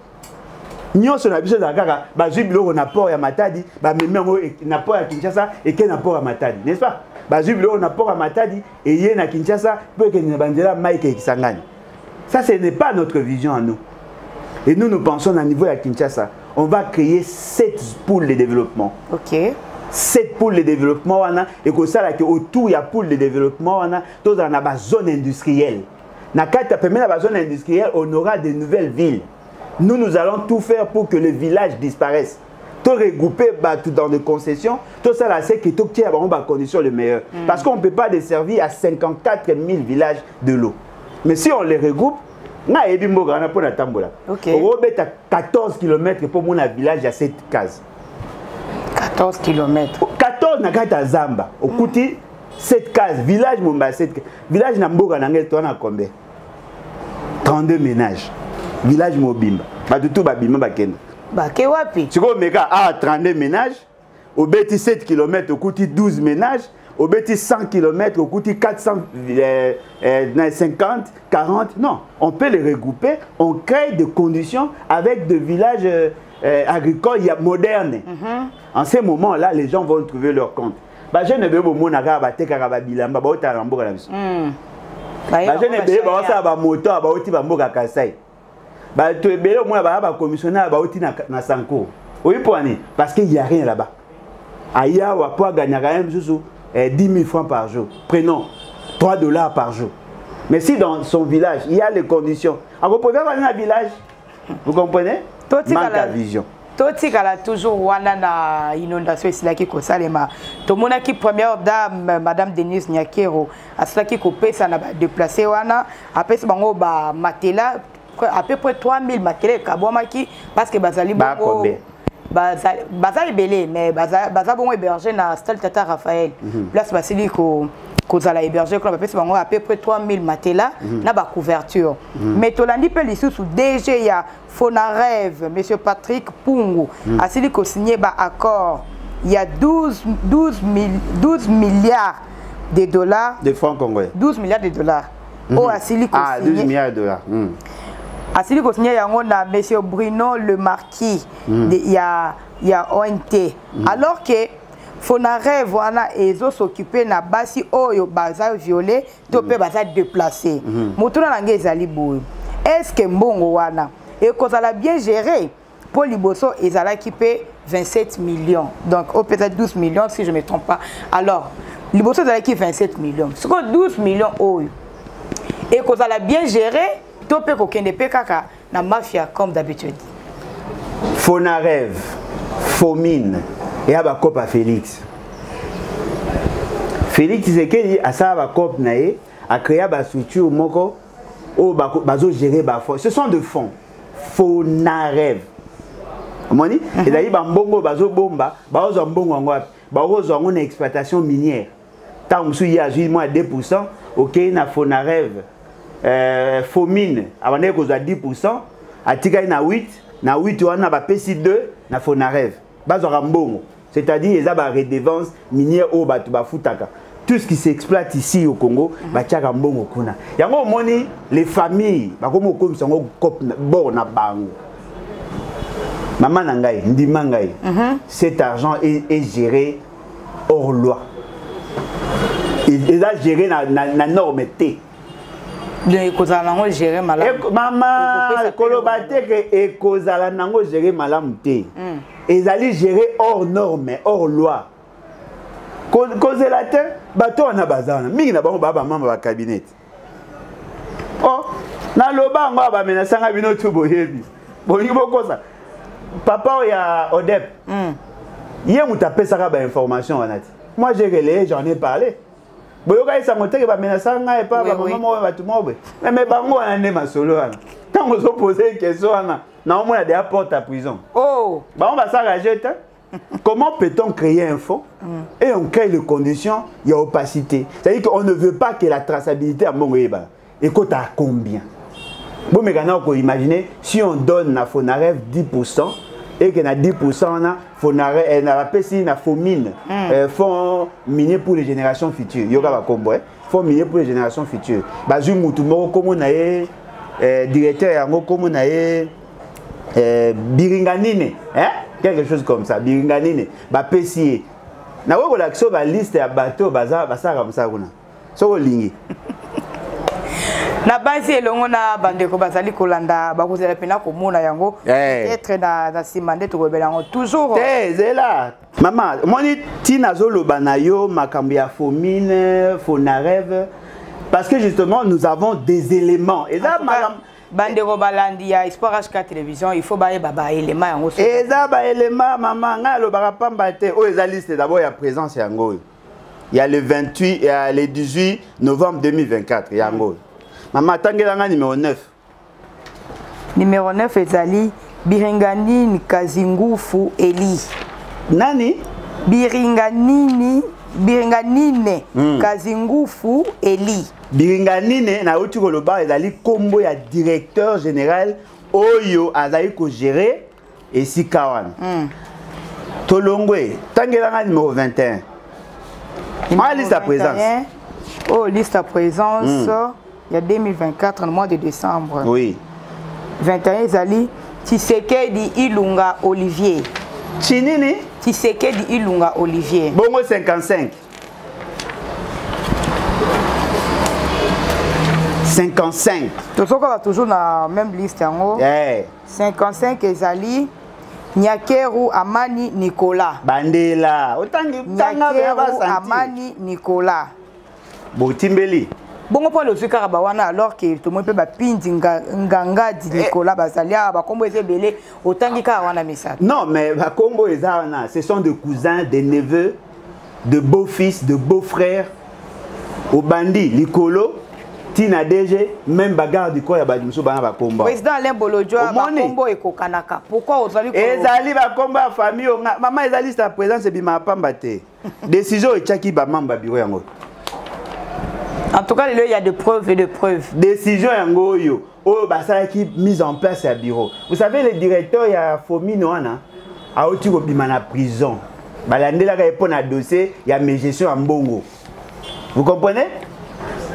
Speaker 1: nous sommes habitués à Kaka, bazui biloko na port ya Matadi, ba mememo na port ya Kinshasa et que na port ya Matadi, n'est-ce pas? Bazui biloko na port ya Matadi et yé na Kinshasa pour que na bandela Mike Kisangani. Ça ce n'est pas notre vision à nous. Et nous pensons à niveau à Kinshasa, on va créer 7 pôles de développement. OK. 7 pôles de développement et que ça là que autour il y a pôles de développement tous dans la zone industrielle. Na carte permet la zone industrielle, on aura de nouvelles villes. Nous allons tout faire pour que les villages disparaissent. Tout regrouper tout dans des concessions, tout ça là c'est que tout qui a des conditions les meilleures. Parce qu'on ne peut pas desservir à 54 000 villages de l'eau. Mais si on les regroupe, on a 14 km pour mon village à 7 cases.
Speaker 2: 14 km.
Speaker 1: 14 na kata Zamba. Au Kouti, 7 cases. Village Mumba, 7 cases. Village Namboga Nangel, toi, na combien? 32 ménages. Village Mobimba. Batutu Babima Bakenda.
Speaker 2: Bakewapi.
Speaker 1: Tu vois, Mega a 32 ménages. Au Beti 7 km, au Kouti 12 ménages. Au Beti 100 km, au Kouti 450, 40. Non, on peut les regrouper. On crée des conditions avec des villages agricoles modernes. En ce moment-là, les gens vont trouver leur compte. Je ne veux pas que je parce qu'il n'y a rien là-bas. Aïe, on peut gagner 10 000 francs par jour. Prenons 3 $ par jour. Mais si dans son village, il y a les conditions. Alors, vous pouvez aller dans un village, vous comprenez? Manque à vision.
Speaker 2: Totikala toujours wana na inondation isilaki ko salema. To monaki première dame madame Denise Nyakero asilaki ko pesa na déplacer wana apesa bango ba matela à peu près 3000 matela kabomaki parce que bazali bongo bazali belé mais bazali bongo héberger na Stade Tata Raphaël. Place basili ko kozala héberger ko apesa bango à peu près 3000 matela na ba couverture. Mais tolandi pe lisusu DG ya Fonarève, M. Patrick Pungu, a signé un accord. Il y a 12 milliards de dollars.
Speaker 1: De francs congolais.
Speaker 2: 12 milliards de dollars. Oh, Asili
Speaker 1: ah, 12 milliards de dollars.
Speaker 2: Asili Kosigné, on a M. Bruno le Marquis, il y a ONT. Alors que Fonaré, voilà, ils s'occuper na basi oyo baza violé, topé baza déplacé. Motuna nange ezali boyo. Est-ce que mbongo wana et qu'on a bien géré pour Liboso ezala qui paie 27 millions. Donc au peut-être 12 millions si je ne me trompe pas. Alors Liboso ezala qui 27 millions. Ce que 12 millions oyo. Et qu'on a bien géré, topé kokende pe kaka na mafia comme d'habitude.
Speaker 1: Fonarève, Fomine et à Bakopa Félix. Félix Tshisekedi a ça à Bakopa nae a créé ba structure moko o bazo gérer ba fonds. Ce sont de fonds. Fonarève. Moni et d'ailleurs bambongo bazo bomba, bazo mbongo ngwa, bazo ngona exploitation minière. Tant musu ya jui moins 2%, OK na Fonarève. Fomine avant ko za 10%, atika na 8, na 8 wana ba PC2 na Fonarève. Bazo mbongo. C'est-à-dire ils ont la redevance minière au batu bafutaka. Tout ce qui s'exploite ici au Congo, bachaka mbongo kuna. Yango moni les familles, bakomo comme sango kop bon na bango. Maman nangai, ndima ngai. Cet argent est géré hors loi. Il a géré na norme T.
Speaker 2: De kozala nango gérer malamu.
Speaker 1: Maman kolobate que ekozala nango gérer malamu T. Ils allaient gérer hors norme, hors loi. Cause la terre, bateau en a bazar. Mingi na bango baba mama ba cabinet. Oh, na loba ngo ba menasanga bino tubo yebi. Bolingi boko ça. Papa ya Odep. Hier muta pesaka ba information wanati. Moi j'ai relayé, j'en ai parlé. Boyoka isa moté ba menasanga et pas ba maman ba tout mobe. Mais bango na ne masolo wana. Quand on se pose une question na on a des portes à prison.
Speaker 2: Oh,
Speaker 1: bah on va s'arranger. Comment peut-on créer un fonds et on crée les conditions, il y a opacité. C'est-à-dire qu'on ne veut pas que la traçabilité à Mongoéba. Et quand à combien? Bon, mais quand on imagine, si on donne à Fonarève 10% et qu'on a 10% on a Fonarève, on a PCI, on a Fomine, fonds minier pour les générations futures. Il y aura combo, fonds minier pour les générations futures. Bah, je me comme on a directeur, comme on a Biringanine, hein? Quelque chose comme ça, Biringanine, bah PCI. Na wako l'action ba liste ya bateau baza comme ça kuna. Soko lingi.
Speaker 2: Na basi elongo na bandeko bazali kolanda bakozela pena komona yango être na simande to belango toujours.
Speaker 1: Zela. Maman, moni tina zoloba na yo makambo ya Fomine, Fonarève parce que justement nous avons des éléments et là madame
Speaker 2: bandeko balandi ya Espoir HK télévision il faut ba élément yango so
Speaker 1: eza ba élément maman nga lo bara pamba te o eza liste d'abord ya présence yango il y a le 28 et le 18 novembre 2024 yango maman tangela nga numéro 9
Speaker 2: ezali Biringanini Kazingufu Eli
Speaker 1: nani
Speaker 2: Biringanine Kazingufu Eli
Speaker 1: Biringanine na uti koloba ezali kombo ya directeur général oyo azali ko gérer et sikawan. Tolongwe tangelanga numéro 21. Ma liste à présence.
Speaker 2: Oh liste à présence il y a 2024 le mois de décembre.
Speaker 1: Oui.
Speaker 2: 21 ezali Tshisekedi Ilunga Olivier.
Speaker 1: Chinini
Speaker 2: Tshisekedi Ilunga Olivier.
Speaker 1: Bongo 55. 55.
Speaker 2: Toujours dans la même liste. 55 ezali Nyakeru Amani Nicolas.
Speaker 1: Bandela.
Speaker 2: Nyakeru Amani Nicolas.
Speaker 1: Botimbeli.
Speaker 2: Bongo pour le sucre bawana alors que tout le monde peut pindi nganga di Nicolas bazalia ba kombo ezebele otangika wana misala.
Speaker 1: Non mais ba kombo ezana ce sont des cousins, des neveux, de beaux-fils, de beaux-frères au bandi Likolo Tina DG même bagarre du corps ya badimso bana ba kombo.
Speaker 2: Président Alain Bolodjo ba kombo ekokanaka. Pourquoi ozali ko
Speaker 1: ezali ba kombo ya famille maman ezali sa présence bima pamba te. Décision etchaki ba mamba bureau yango.
Speaker 2: En tout cas, il y a de preuves et de preuves.
Speaker 1: Décision yango yo. Oh, bah ça qui mise en place à bureau. Vous savez le directeur il y a Fomine wana a oti ko bima na prison. Balandela ka epona dossier il y a mes gestion en bongo. Vous comprenez?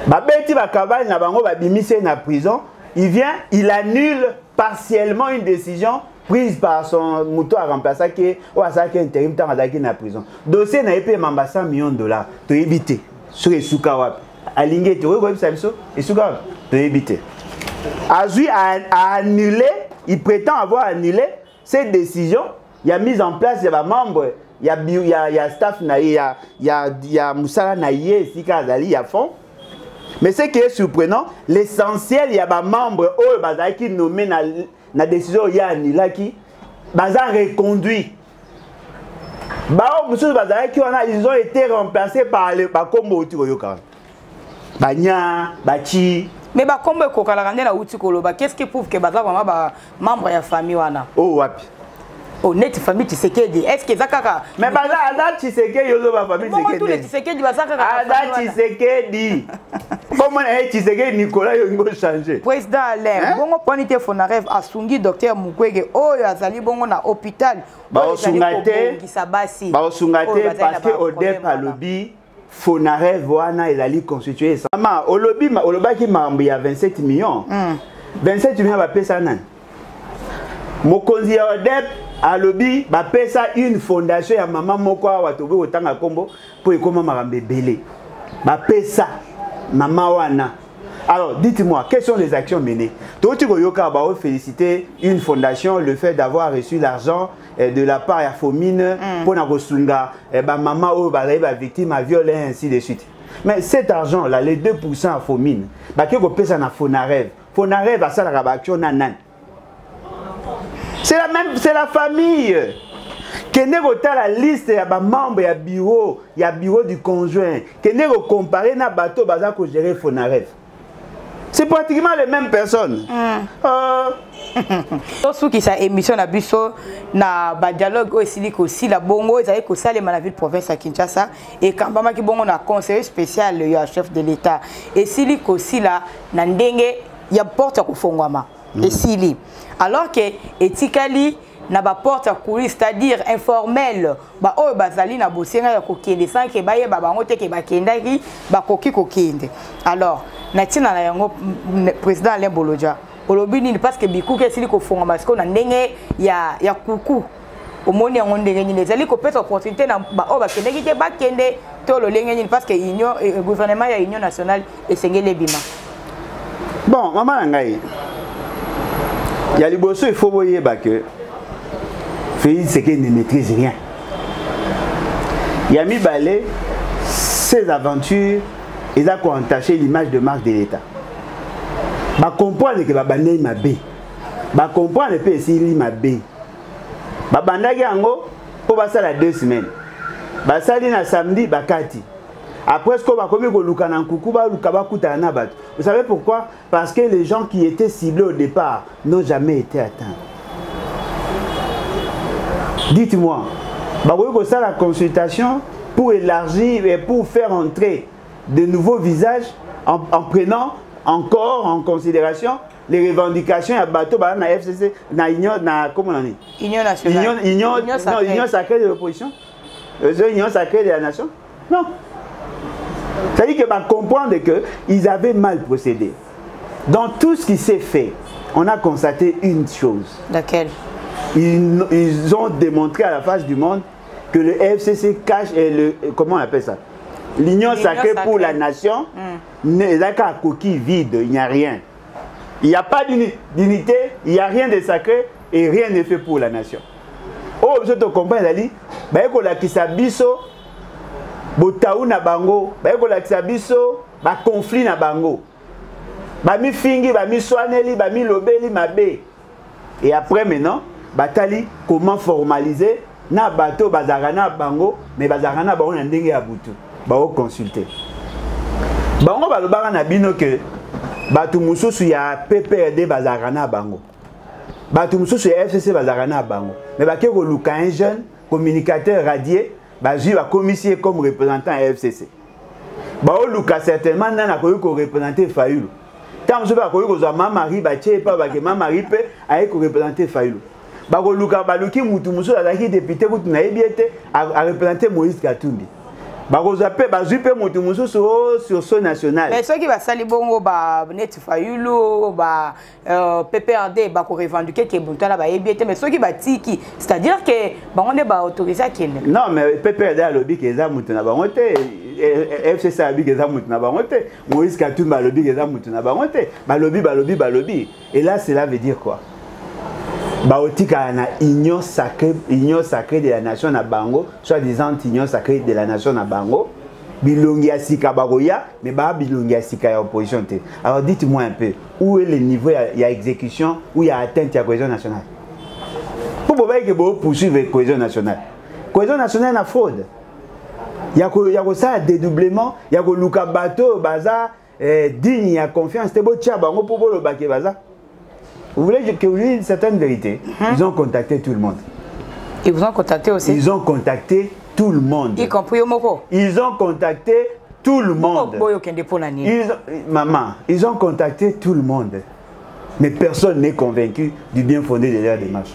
Speaker 1: Babeti bakabali na bango babimise na prison, il vient, il annule partiellement une décision prise par son mouton à remplacer qui ou à ça qui intérim tant à na prison. Dossier na épée mamba 100 millions de dollars. To éviter sur les soukawap. Aligné tu vois ça biso et soukawap to éviter. Azui a annulé, il prétend avoir annulé cette décision. Il a mis en place il y a membres, il y a staff na il y a Moussala na yé si Kazali ya fond. Mais ce qui est surprenant, l'essentiel, il y a des membres qui nommés dans la décision il y a annulé qui reconduit. Ils ont été remplacés par le Combo Otiroyoka. Banya, Bachi.
Speaker 2: Mais Combo Kokalagande na Utikoloba, qu'est-ce qui prouve que Baza vraiment membre de la famille wana?
Speaker 1: Oh, wapi.
Speaker 2: Oh, net famille Tshisekedi. Est-ce que Zakaka?
Speaker 1: Mais Baza Ada Tshisekedi yozo ba famille Tshisekedi.
Speaker 2: Tous les Tshisekedi Bazaka.
Speaker 1: Ada Tshisekedi. Comment est Tshisekedi Nicolas Yongo changé?
Speaker 2: Président Alain, bongo ponite Fonarev asungi docteur Mukwege oyo azali bongo na hôpital.
Speaker 1: Ba osungate. Ba osungate parce que au départ lobby Fonarev wana ezali constitué ça. Mama olobi olobaki mambo ya 27 millions. 27 millions ba pesa nani? Mokonzi ya ODEP à lobby, bah ça une fondation à maman moko wa tobe otanga kombo pour ekoma marambe belé. Bah ça maman wana. Alors dites-moi quelles sont les actions menées. Toti koyoka ba féliciter une fondation le fait d'avoir reçu l'argent de la part ya Fomine pour na kosunga bah maman o ba victime à viol et ainsi de suite. Mais cet argent là les 2% à Fomine, bah que ko pesa na Fonarev. Fonarev a ça la action nanan. C'est la même, c'est la famille. Kene rota la liste ya ba membre ya bureau du conjoint. Kene ro comparer na bateau baza ko gérer Fonarev. C'est pratiquement les mêmes personnes.
Speaker 2: Tout qui sa émission na biso na ba dialogue aussi aussi la bongo ezali ko salema na ville province à Kinshasa et kambama ki bongo na conseiller spécial ya chef de l'état et sili ko sila na ndenge ya porte ko fongwama. Et sili alors que etikali na ba porte courir c'est-à-dire informel ba o bazali na bosenga ya kokende sans que baye ba bango te ke bakendaki ba koki kokende alors na tina na yango président Alain Bolodja olobi nini parce que biku ke sili ko fonga parce que na ndenge ya kuku omoni yango ndenge nini ezali ko pesa opportunité na ba o bakendaki ke bakende to lo lenge nini parce que union gouvernement ya union nationale esengele bima.
Speaker 1: Bon maman ngai il y a les bossos, il faut voir que Félix Tshisekedi ne maîtrise rien. Il a mis balai ses aventures, il a entaché l'image de marque de l'État. Bah comprendre que Babane m'a bé. Bah comprendre que s'il m'a bé. Bah bandagi ango pour passer la 2 semaines. Bah ça dit na samedi bah kati. Après ce qu'on va commettre au Lukana Kukuba, Lukaba Kutana Bat. Vous savez pourquoi? Parce que les gens qui étaient ciblés au départ n'ont jamais été atteints. Dites-moi, ça la consultation pour élargir et pour faire entrer de nouveaux visages en prenant encore en considération les revendications à bateau na FCC na union na comment on dit?
Speaker 2: Union nationale.
Speaker 1: Union sacrée de l'opposition. Union sacrée de la nation. Non. C'est-à-dire que comprendre qu'ils avaient mal procédé. Dans tout ce qui s'est fait, on a constaté une chose.
Speaker 2: Laquelle?
Speaker 1: Ils ont démontré à la face du monde que le FCC cache comment on appelle ça? L'union sacrée pour la nation n'est qu'à coquille vide, il n'y a rien. Il n'y a pas d'unité, il n'y a rien de sacré et rien n'est fait pour la nation. Oh, je te comprends, Dali. Botaou na bango, la biso, ba conflit na bango. Ba mi fingi, ba mi soaneli, ba mi lobeli mabe. Et après maintenant, batali comment formaliser na bateau bazarana bango, mais bazarana bango na ndenge ya butu. Ba o consulter. Bango balobaka na bino que batu mususu ya PPRD bazarana bango. Batu mususu ya FCC bazarana bango. Mais ba ke ko luka un jeune communicateur radié Baji va commissionner comme représentant à FCC. Bao Luka certainement n'a pas représenté Fayoulou. Tant que je vais dire Mamari Baché pas que Mamari peut aller représenter Fayoulou. Bao Luka Baluki Moutoumousou a été député pour a représenté Moïse Katumbi. bakozape bazupe mutu mususu sur son national.
Speaker 2: Mais ceux qui va sali bongo ba net fayulu ba PPRD ba ko revendiquer que Buntala ba ebiete mais ceux qui ba tiki c'est-à-dire que bango ne ba autoriser kende.
Speaker 1: Non mais PPRD a lobby que za mutu na bango te FCC a lobby que za mutu na bango te Moïse Katumba a lobby que za mutu na bango te ba lobby et là cela veut dire quoi? Baotika na union sacrée de la nation na bango, soi-disant union sacrée de la nation na bango, bilongi ya sika bagoya, mais ba bilongi ya sika ya opposition te. Alors dites-moi un peu, où est le niveau il y a exécution, où il y a atteinte à la cohésion nationale? Pour pouvoir que vous poursuivre la cohésion nationale. Cohésion nationale na fraude. Il y a ça un dédoublement, il y a que luka bateau baza digne, il y a confiance, c'est beau tia bango pour le baké baza. Vous voulez que vous dise une certaine vérité? Ils ont contacté tout le monde.
Speaker 2: Ils vous ont contacté aussi?
Speaker 1: Ils ont contacté tout le monde.
Speaker 2: Y compris Omoko?
Speaker 1: Ils ont contacté tout le monde. Maman, ils ont contacté tout le monde. Mais personne n'est convaincu du bien fondé de leur démarche.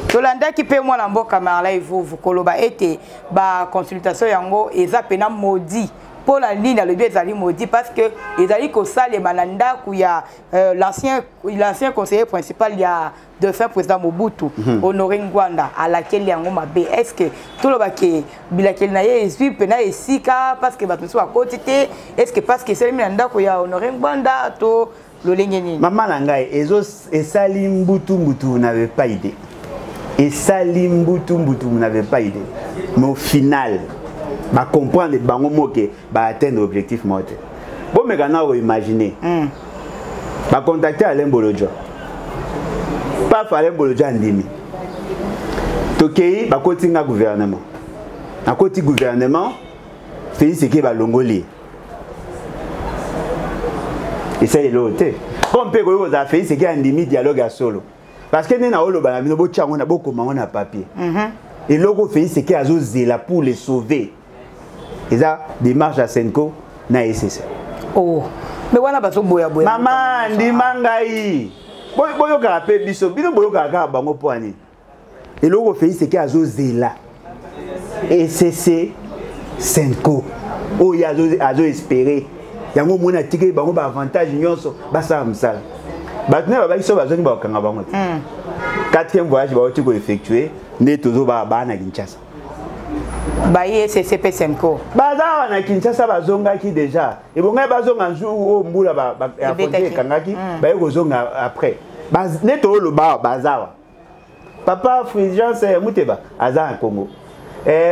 Speaker 2: Tolanda qui peut moi l'amboka marla et vous koloba été ba consultation yango eza pena maudit. Pour la ligne le biais d'Ali maudit parce que les Ali Kosa les Malanda où il y a l'ancien conseiller principal il y a de fin président Mobutu Honoré Ngwanda à laquelle il y a un mabé est-ce que tout le baké bilakel naie et puis pena et sika parce que bateau à côté est-ce que parce que c'est Malanda où il y a Honoré Ngwanda to le lengeni
Speaker 1: maman langai et Salim Mbutu vous n'avez pas idée et Salim Mbutu vous n'avez pas idée mais au final ba comprendre les bango moke ba atteindre l'objectif morte. Bon mais quand on imaginer ba contacter Alain Bolodjo. Pas Alain Bolodjo ndimi. Tokei ba kotinga gouvernement. Na koti gouvernement Félix Sekei ba longoli. Et ça est l'autre. Bon pe ko za Félix Sekei ndimi dialogue à solo. Parce que na olo ba na bino bo tchango na bo komanga na papier. Et logo Félix Sekei azo zela pour les sauver. Et ça, démarche à Senko, na SSC.
Speaker 2: Oh, mais voilà, parce que boya.
Speaker 1: Maman, ndi mangai. Boyo karape biso, bino boyo karaka bango poani. Et logo fait c'est qu'il y a zela. SSC, Senko. Oh, il y a zo espérer. Il y a un moment tiré bango ba avantage nyonso, ba sa msala. Ba tuna ba biso ba zoni ba kanga bango. Quatrième voyage ba otiko effectué, né tozo ba na Kinshasa.
Speaker 2: Baye CCP Senko.
Speaker 1: Baza na Kinshasa bazonga ki déjà. Et bon ngai bazonga nzu o mbula ba affonté kangaki, baye kozonga après. Baz neto lo ba bazawa. Papa Fulgence Muteba aza en Congo.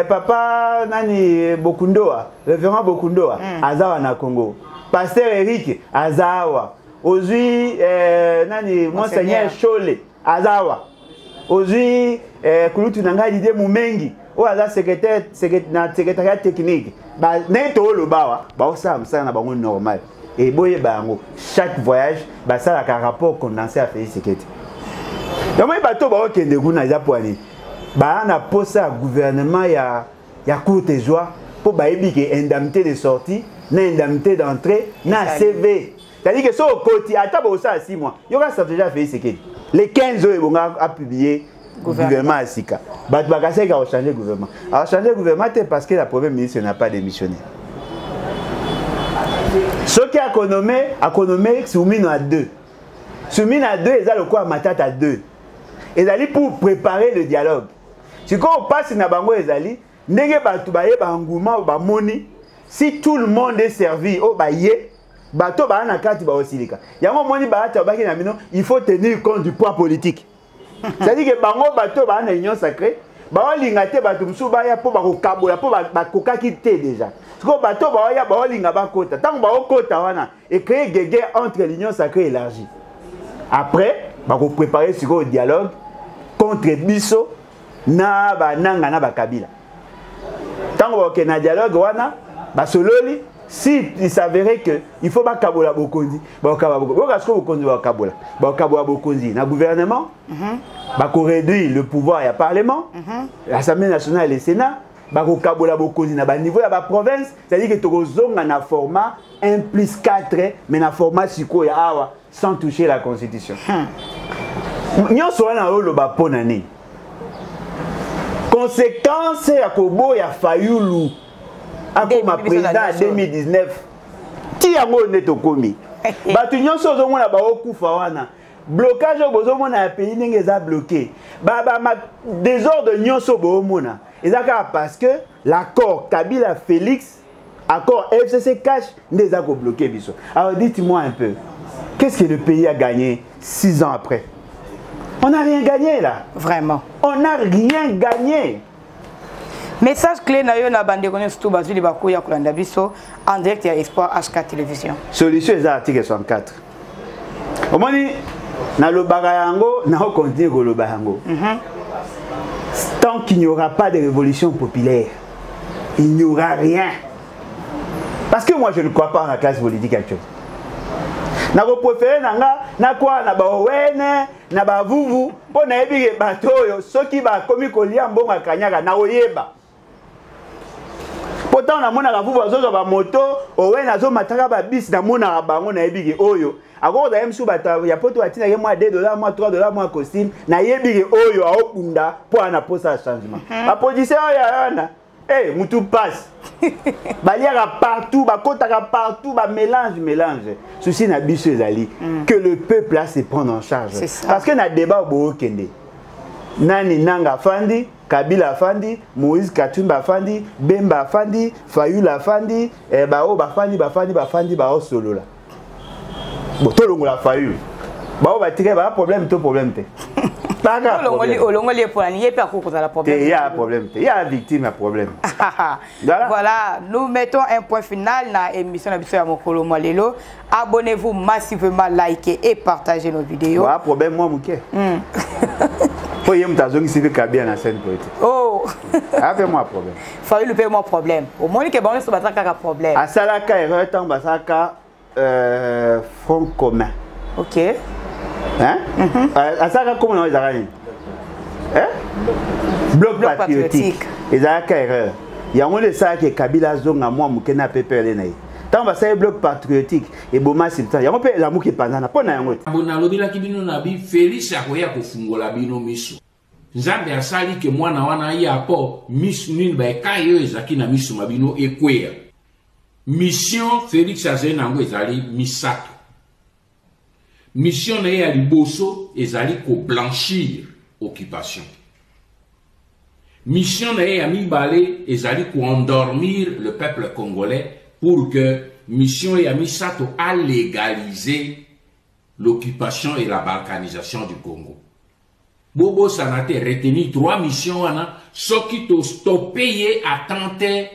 Speaker 1: Papa nani Bokundoa, révérend Bokundoa azawa na Congo. Pasteur Eric azawa. Ozui nani Monseigneur Chole azawa. Ozui Kulutu nanga dide mumengi. Ou à la secrétariat technique, neto lo bawa, ba ça na bango normal. Et boye bango chaque voyage, ba ça la rapport condensé à Félix Sekei. Donc moi bato ba okende guna za poani. Ba na posa gouvernement ya courte joie pour ba ebi que indemnité de sortie, na indemnité d'entrée, na CV. C'est-à-dire que so koti ata ba ça 6 mois. Yo ka stratégie à Félix Sekei. Les 15 jours bonga a publié gouvernement à Sika. Bakase a changé le gouvernement. A changé le gouvernement parce que la première ministre n'a pas démissionné. Ce qui a économé Soumino à 2. Soumino à 2, ils ont le quoi Matata à 2. Ils allaient pour préparer le dialogue. Si quand on passe dans Bango, ils allaient, n'enge batubaye banguma ba moni. Si tout le monde est servi, oh ba yé, bato ba na kati ba osilika. Yango moni ba ta ba na mino, il faut tenir compte du poids politique. C'est-à-dire que bango bato ba na union sacrée, ba linga te bato musu ba ya po ba ko kabola po ba koka ki te déjà. Siko bato ba ya ba linga ba kota. Tant ba kota wana et créer guerre entre l'union sacrée élargie. Après, ba ko préparer sur le dialogue contre biso na ba nanga na ba kabila. Tant ba ke na dialogue wana ba sololi si il s'avérait que il faut pas kabola bokondi ba bokondi ba kabola bokondi na gouvernement ba ko réduire le pouvoir ya parlement l'Assemblée nationale et le Sénat ba ko kabola bokondi na ba niveau ya ba province, c'est-à-dire que tozonga na format 1+4 mais na format siko ya awa sans toucher la constitution. Nyonso wana lo ba ponani conséquence ya kobo ya Fayulu akoma président en 2019 ti yango neto komi batu nyonso ozomona baokufa wana blocage bozomona ya pays ndenge eza bloqué désordre nyonso bozomona ezaka parce que l'accord Kabila Félix accord FCC cash ndeza ko bloquer biso. Alors dites-moi un peu, qu'est-ce que le pays a gagné 6 ans après? On n'a rien gagné là.
Speaker 2: Vraiment.
Speaker 1: On n'a rien gagné.
Speaker 2: Message clé na yo na bande kono surtout bazuli bako ya kolanda biso en direct ya Espoir HK télévision.
Speaker 1: Solution est article 64. Au moins na lo bagayango na continuer ko lo bayango. Tant qu'il n'y aura pas de révolution populaire, il n'y aura rien. Parce que moi je ne crois pas en la classe politique actuelle. Na ko préférer nanga na kwa na ba wene na ba vuvu po na ebige batoyo soki ba komi kolia mbonga kanyaka na oyeba. Pourtant na mona ka vuvu azozo ba moto owe na zo mataka ba bis na mona bango na ebige oyo. Ako da msu bata ya poto atina ke moi $2 moi $3 moi costume na yebige oyo aokunda po ana posa changement. Ba position ya yana mutu passe. Baliaka partout, bakotaka partout, ba mélange. Ceci na biso ezali que le peuple a se prendre en charge. Parce que na débat bo kende. Nani nanga fandi, Kabila fandi, Moïse Katumba fandi, Bemba fandi, Fayula fandi, bao bafandi bao solo là. Bon to longo la Fayulu. Bao ba tire ba problème te. Il y a un problème, il y a une victime, un problème.
Speaker 2: Voilà, nous mettons un point final dans l'émission de Mokolo Molelo. Abonnez-vous massivement, likez et partagez nos vidéos.
Speaker 1: Un problème, moi, Mouké. Faut y avoir un civil qui a bien la scène politique.
Speaker 2: Oh!
Speaker 1: Fais-moi un problème.
Speaker 2: Faut y avoir un problème. Au moins, il y a un problème.
Speaker 1: À Salaka, il y a un front commun.
Speaker 2: Ok.
Speaker 1: Hein? À ça, comment on les a gagné? Bloc patriotique. Ils ont une erreur. Il y a un ça que Kabila Zonga, moi, Moukena Pépé, tant que ça bloc patriotique et Boma Sultan, il y a un peu la mouki pendant pas na yango.
Speaker 3: Abona lobila kibino na bi Félix akoya kofungola bino miso. Nzambe asali ke mwana wana ya po misu nini ba kayo ezaki na miso mabino ekwea. Mission Félix azena ngo ezali misato. Mission na ya liboso ezali ko blanchir occupation. Mission na ya mibale ezali ko endormir le peuple congolais pour que mission ya misato a légaliser l'occupation et la balkanisation du Congo. Bobo sanate retenu 3 missions wana soki to stopper attenter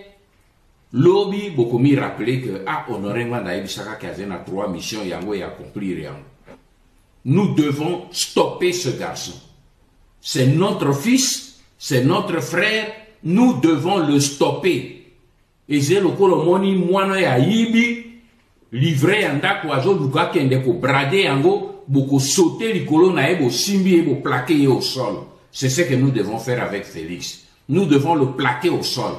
Speaker 3: lobby bokomi rappeler que honoré ngana ebisaka kazena 3 missions yango ya accomplir yango. Nous devons stopper ce garçon. C'est notre fils, c'est notre frère, nous devons le stopper. Et j'ai le colomoni moine ya yibi livré andako azo luka kende ko brader yango boko sauter likolo na ebo simbi ebo plaquer au sol. C'est ce que nous devons faire avec Félix. Nous devons le plaquer au sol.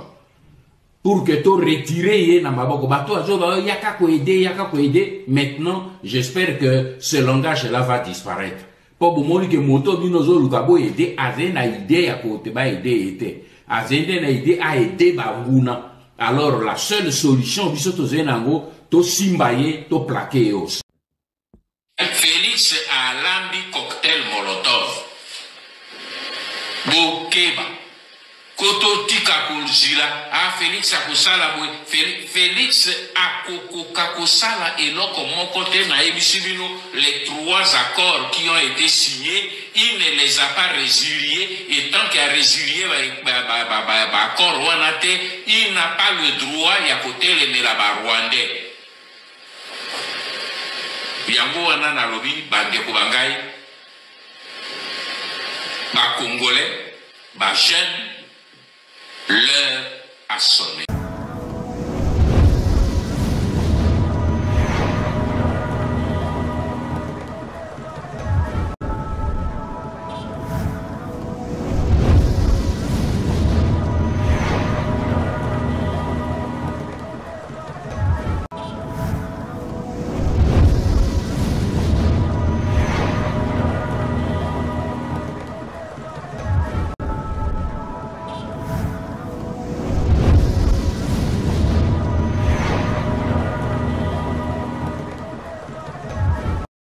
Speaker 3: Pour que tu retires na maboko bato azo ba yaka ko aider. Maintenant, j'espère que ce langage là va disparaître. Pour bomoni que moto bino zo luka bo aider azena idée ya ko te ba aider ete. Azenda na idée a aider ba nguna. Alors la seule solution biso to zenango to simbaye to plaquer au sol. Félix a lambi cocktail Molotov. Bokeba. Koto tika kulzila. Félix a kosala boy. Félix a kosala eloko mokote na ebisibino les 3 accords qui ont été signés, il ne les a pas résiliés et tant qu'il a résilié accord wanate, il n'a pas le droit ya kote le la Rwandais. Yango wana na lobi bandeko bangai ba Congolais ba jeune l'heure a sonné.